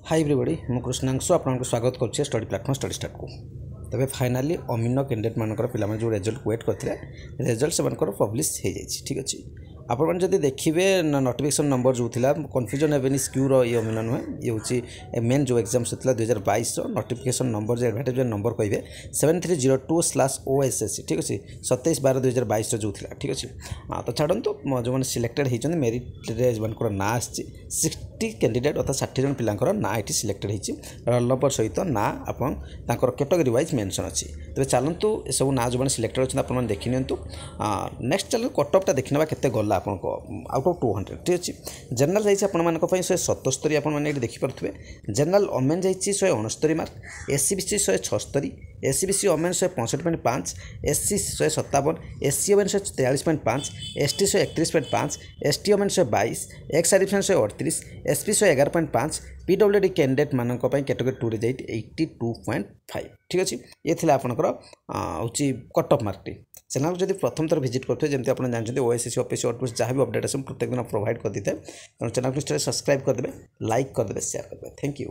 Hi everybody मु कृष्णांशु आपको स्वागत करुच्छे स्टडी प्लाटफॉर्म स्टडी स्टार्ट को तबे फाइनाली अमीन कैंडिडेट मानकर पिला जो रिजल्ट वेट करते रिजल्ट से पब्लिश हो जाए ठीक अच्छे आपण मैंने जब देखिए नोटिफिकेशन नंबर जो था कन्फ्यूजन हेनी स्क्यूर ये अमीन नुहे ये हूँ मेन जो एग्जाम्स होता 2022 नोटिफिकेशन नंबर जो एडभार्टाइजमेंट नंबर कहे 7302/OSSC ठीक अच्छे 27/12/2022 जो था ठीक अच्छे तो छाड़ू जो मैंने सिलेक्टेड होती मेरिट जो ना आसी 60 कैंडिडेट अर्थात 60 जन पिलांकर ना ये सिलेक्टेड होती रोल नंबर सहित ना आपन कैटेगरी वाइज मेंशन अच्छी तेज चलतु सब ना जो सिलेक्टेड अच्छे आप देखी निंतु नेक्स्ट चलो कटअपटा देखने के गला आपको आउट ऑफ 200 ठीक अच्छे जनरल जाइए आप 177 आपने देखिपे जनरल ओमेन जाइए 169 mark SCBC 176 SCBC women 165.5 SC 157 SC women 143.5 ST 131.5 ST women 122 ex serviceman 138 SP 111.5 PWD candidate मानक कैटेगरी 2 रे जाइए 82.5 ठीक अच्छे ये थी आपंकर हूँ कटअफ मार्कटी चैनल जब प्रथम थर विजिट करते जमी आप जानते ओएसएससी ऑफिस ऑटोस जहाँ भी अपडेट आस प्रत्येक दिन प्रोवाइड कर दी है तेनाली चैनल को सब्सक्राइब करदे लाइक करदे शेयर करदे थैंक यू।